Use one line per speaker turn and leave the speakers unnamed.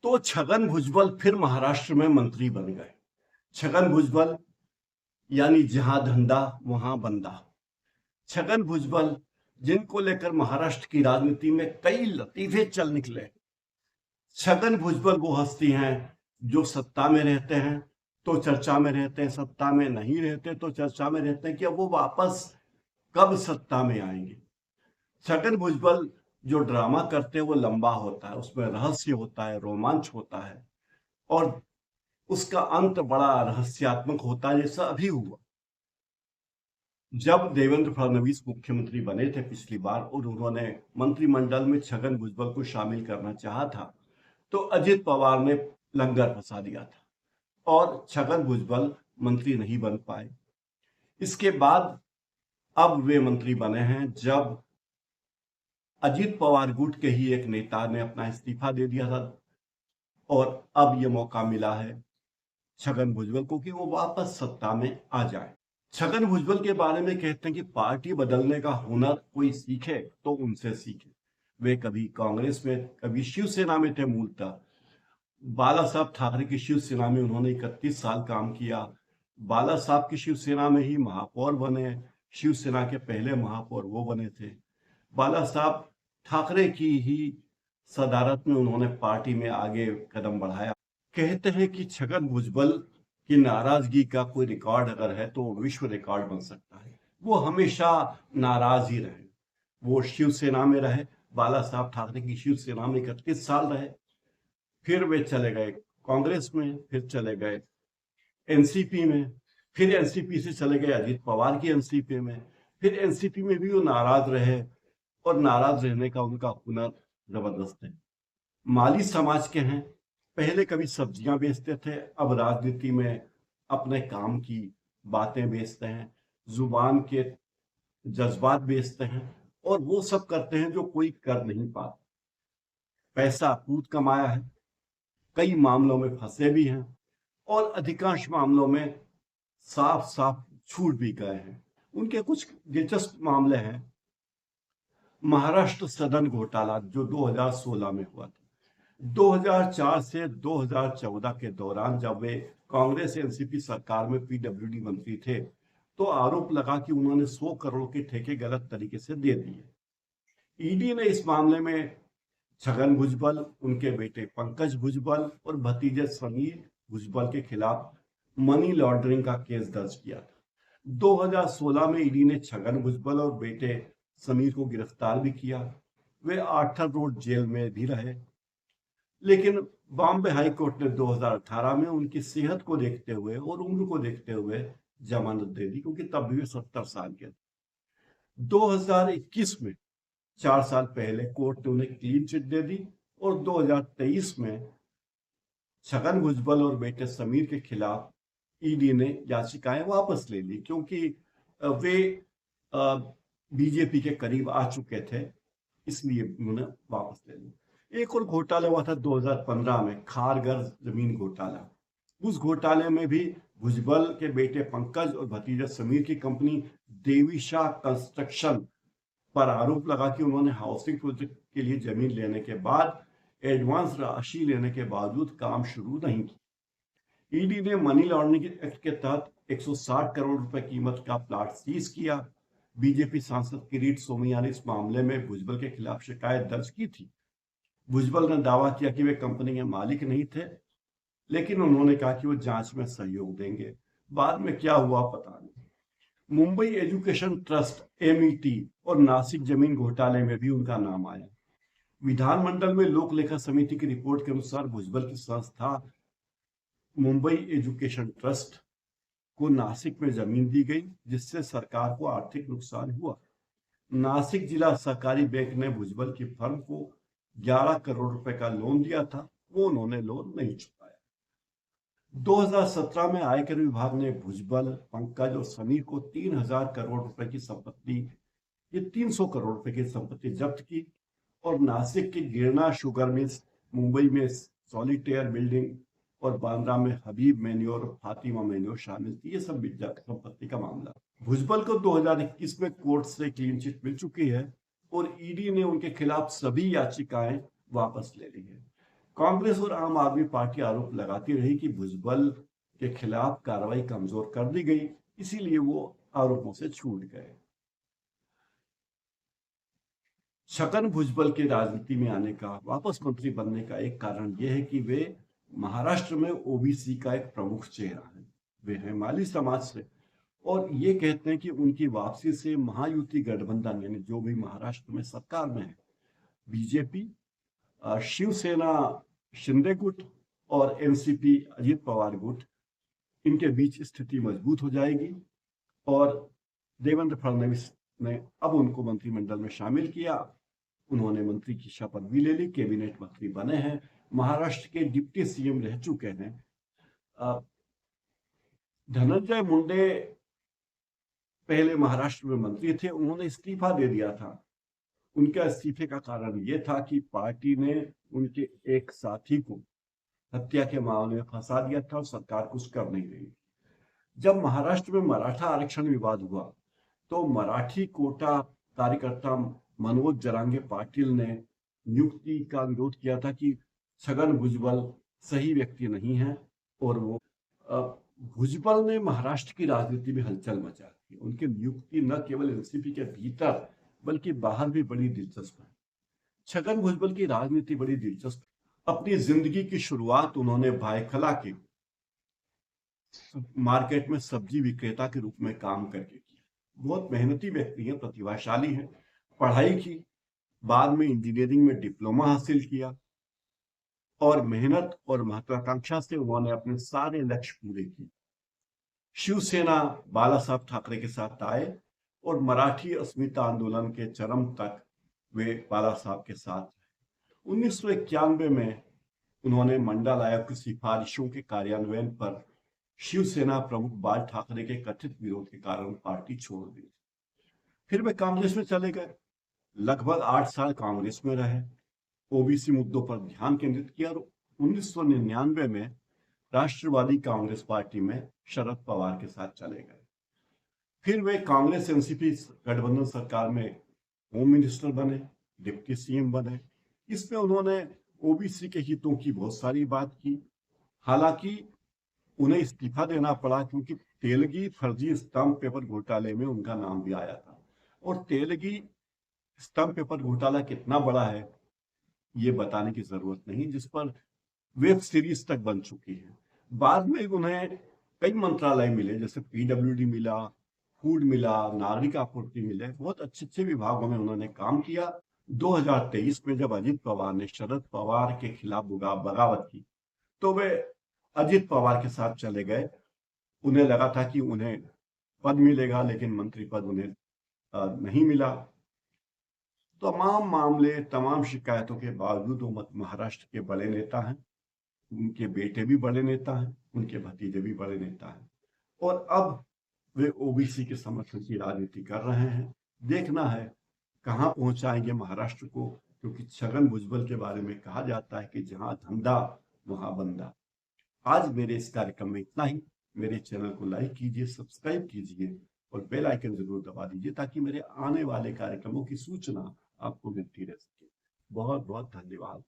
तो छगन भुजबल फिर महाराष्ट्र में मंत्री बन गए। छगन भुजबल यानी जहां धंधा वहां बंदा। छगन भुजबल जिनको लेकर महाराष्ट्र की राजनीति में कई लतीफे चल निकले। छगन भुजबल वो हस्ती हैं जो सत्ता में रहते हैं तो चर्चा में रहते हैं, सत्ता में नहीं रहते तो चर्चा में रहते हैं कि अब वो वापस कब सत्ता में आएंगे। छगन भुजबल जो ड्रामा करते हैं वो लंबा होता है, उसमें रहस्य होता है, रोमांच होता है और उसका अंत बड़ा रहस्यात्मक होता है, जैसा अभी हुआ जब देवेंद्र फडणवीस मुख्यमंत्री बने थे पिछली बार और उन्होंने मंत्रिमंडल में छगन भुजबल को शामिल करना चाहा था, तो अजित पवार ने लंगर फंसा दिया था और छगन भुजबल मंत्री नहीं बन पाए। इसके बाद अब वे मंत्री बने हैं जब अजित पवार गुट के ही एक नेता ने अपना इस्तीफा दे दिया था और अब ये मौका मिला है छगन भुजबल को कि वो वापस सत्ता में आ जाए। छगन भुजबल के बारे में कहते हैं कि पार्टी बदलने का हुनर कोई सीखे तो उनसे सीखे। वे कभी कांग्रेस में, कभी शिवसेना में थे। मूलतः बाला साहब ठाकरे की शिवसेना में उन्होंने 31 साल काम किया। बाला साहब की शिवसेना में ही महापौर बने। शिवसेना के पहले महापौर वो बने थे। बाला साहब ठाकरे की ही सदारत में उन्होंने पार्टी में आगे कदम बढ़ाया। कहते हैं कि छगन भुजबल की नाराजगी का कोई रिकॉर्ड अगर है तो विश्व रिकॉर्ड बन सकता है। वो हमेशा नाराज ही रहे। वो शिवसेना में रहे, बाला साहब ठाकरे की शिवसेना में 31 साल रहे, फिर वे चले गए कांग्रेस में, फिर चले गए एनसीपी में, फिर एनसीपी से चले गए अजित पवार की एनसीपी में, फिर एनसीपी में भी वो नाराज रहे और नाराज रहने का उनका हुनर जबरदस्त है। माली समाज के हैं, पहले कभी सब्जियां बेचते थे, अब राजनीति में अपने काम की बातें बेचते हैं, जुबान के जज्बात बेचते हैं और वो सब करते हैं जो कोई कर नहीं पाता। पैसा खूब कमाया है, कई मामलों में फंसे भी हैं और अधिकांश मामलों में साफ साफ छूट भी गए हैं। उनके कुछ दिलचस्प मामले हैं। महाराष्ट्र सदन घोटाला जो 2016 में हुआ था। 2004 से 2014 के दौरान जब वे कांग्रेस एनसीपी सरकार में पीडब्ल्यूडी मंत्री थे तो आरोप लगा कि उन्होंने 100 करोड़ के ठेके गलत तरीके से दे दिए। ईडी ने इस मामले में छगन भुजबल, उनके बेटे पंकज भुजबल और भतीजे समीर भुजबल के खिलाफ मनी लॉन्ड्रिंग का केस दर्ज किया था। 2016 में ईडी ने छगन भुजबल और बेटे समीर को गिरफ्तार भी किया। वे आर्थर रोड जेल में भी रहे, लेकिन बॉम्बे हाई कोर्ट ने 2018 में उनकी सेहत को देखते हुए और उम्र को देखते हुए जमानत दे दी, क्योंकि तब भी वे 70 साल के थे। 2021 में 4 साल पहले कोर्ट ने उन्हें क्लीन चिट दे दी और 2023 में छगन भुजबल और बेटे समीर के खिलाफ ईडी ने याचिकाएं वापस ले ली, क्योंकि वे बीजेपी के करीब आ चुके थे, इसलिए उन्होंने वापस ले ली। एक और घोटाला हुआ था 2015 में, खारगर जमीन घोटाला। उस घोटाले में भी भुजबल के बेटे पंकज और भतीजा समीर की कंपनी देवीशाह कंस्ट्रक्शन पर आरोप लगा कि उन्होंने हाउसिंग प्रोजेक्ट के लिए जमीन लेने के बाद एडवांस राशि लेने के बावजूद काम शुरू नहीं किया। ईडी ने मनी लॉन्ड्रिंग एक्ट के तहत 160 करोड़ रुपए कीमत का प्लाट सीज किया। बीजेपी सांसद किरीट सोमैया ने इस मामले में भुजबल के खिलाफ शिकायत दर्ज की थी। भुजबल ने दावा किया कि वे कंपनी के मालिक नहीं थे, लेकिन उन्होंने कहा कि वो जांच में सहयोग देंगे। बाद में क्या हुआ पता नहीं। मुंबई एजुकेशन ट्रस्ट एमईटी और नासिक जमीन घोटाले में भी उनका नाम आया। विधानमंडल में लोक लेखा समिति की रिपोर्ट के अनुसार भुजबल की संस्था मुंबई एजुकेशन ट्रस्ट को नासिक में जमीन दी गई, जिससे सरकार को आर्थिक नुकसान हुआ। नासिक जिला सहकारी बैंक ने भुजबल की फर्म को 11 करोड़ रुपए का लोन दिया था, वो उन्होंने लोन नहीं चुकाया। 2017 में आयकर विभाग ने भुजबल, पंकज और समीर को 3000 करोड़ रुपए की संपत्ति, ये 300 करोड़ रुपए की संपत्ति जब्त की और नासिक की गिरना शुगर मिल्स, मुंबई में सॉलिटेयर बिल्डिंग और बांद्रा में हबीब मेन्योर और फातिमा मेन्योर शामिल थी। ये सब संपत्ति का मामला। भुजबल को 2021 में कोर्ट से क्लीन चिट मिल चुकी है और ईडी ने उनके खिलाफ सभी याचिकाएं वापस ले ली है। कांग्रेस और आम आदमी पार्टी आरोप लगाती रही कि भुजबल के खिलाफ कार्रवाई कमजोर कर दी गई, इसीलिए वो आरोपों से छूट गए। छगन भुजबल के राजनीति में आने का, वापस मंत्री बनने का एक कारण यह है कि वे महाराष्ट्र में ओबीसी का एक प्रमुख चेहरा है। वे हैं माली समाज से, और ये कहते हैं कि उनकी वापसी से महायुति गठबंधन, यानी जो भी महाराष्ट्र में सरकार में है, बीजेपी, शिवसेना शिंदे गुट और एनसीपी अजित पवार गुट, इनके बीच स्थिति मजबूत हो जाएगी। और देवेंद्र फडणवीस ने अब उनको मंत्रिमंडल में शामिल किया। उन्होंने मंत्री की शपथ भी ले ली, कैबिनेट मंत्री बने हैं, महाराष्ट्र के डिप्टी सीएम रह चुके हैं। धनंजय मुंडे पहले महाराष्ट्र में मंत्री थे, उन्होंने इस्तीफा दे दिया था। उनके इस्तीफे का कारण यह था कि पार्टी ने उनके एक साथी को हत्या के मामले में फंसा दिया था और सरकार कुछ कर नहीं रही। जब महाराष्ट्र में मराठा आरक्षण विवाद हुआ तो मराठी कोटा कार्यकर्ता मनोज जरांगे पाटिल ने नियुक्ति का विरोध किया था कि छगन भुजबल सही व्यक्ति नहीं है, और वो भुजबल ने महाराष्ट्र की राजनीति में हलचल मचा दी। उनकी नियुक्ति न केवल एनसीपी के भीतर बल्कि बाहर भी बड़ी दिलचस्प है। छगन भुजबल की राजनीति बड़ी दिलचस्प। अपनी जिंदगी की शुरुआत उन्होंने भायखला के मार्केट में सब्जी विक्रेता के रूप में काम करके किया। बहुत मेहनती व्यक्ति हैं, प्रतिभाशाली हैं, पढ़ाई की, बाद में इंजीनियरिंग में डिप्लोमा हासिल किया, और मेहनत और महत्वाकांक्षा से उन्होंने अपने सारे लक्ष्य पूरे किए। शिवसेना बाला साहब ठाकरे के साथ आए और मराठी अस्मिता आंदोलन के चरम तक वे बाला साहब के साथ रहे। 1991 में उन्होंने मंडल आयोग की सिफारिशों के कार्यान्वयन पर शिवसेना प्रमुख बाल ठाकरे के कथित विरोध के कारण पार्टी छोड़ दी। फिर वे कांग्रेस में चले गए, लगभग 8 साल कांग्रेस में रहे, ओबीसी मुद्दों पर ध्यान केंद्रित किया, और 1999 में राष्ट्रवादी कांग्रेस पार्टी में शरद पवार के साथ चले गए। फिर वे कांग्रेस एनसीपी गठबंधन सरकार में होम मिनिस्टर बने, डिप्टी सीएम बने। इसमें उन्होंने ओबीसी के हितों की बहुत सारी बात की। हालांकि उन्हें इस्तीफा देना पड़ा क्योंकि तेलगी फर्जी स्टाम्प पेपर घोटाले में उनका नाम भी आया था, और तेलगी स्टाम्प पेपर घोटाला कितना बड़ा है ये बताने की जरूरत नहीं, जिस पर वेब सीरीज तक बन चुकी है। बाद में उन्हें कई मंत्रालय मिले, जैसे पीडब्ल्यूडी मिला, फूड मिला, नागरिक आपूर्ति मिले, बहुत अच्छे अच्छे विभागों में उन्होंने काम किया। 2023 में जब अजित पवार ने शरद पवार के खिलाफ बगावत की तो वे अजित पवार के साथ चले गए। उन्हें लगा था कि उन्हें पद मिलेगा, लेकिन मंत्री पद उन्हें नहीं मिला। तमाम मामले, तमाम शिकायतों के बावजूद वो महाराष्ट्र के बड़े नेता हैं, उनके बेटे भी बड़े नेता हैं, उनके भतीजे भी बड़े नेता हैं, और अब वे ओबीसी के समर्थन की राजनीति कर रहे हैं। देखना है कहां पहुंचाएंगे महाराष्ट्र को, क्योंकि छगन भुजबल के बारे में कहा जाता है कि जहां धंधा वहां बंदा। आज मेरे इस कार्यक्रम में इतना ही। मेरे चैनल को लाइक कीजिए, सब्सक्राइब कीजिए और बेल आइकन जरूर दबा दीजिए ताकि मेरे आने वाले कार्यक्रमों की सूचना आपको मिलती रह सके। बहुत बहुत धन्यवाद।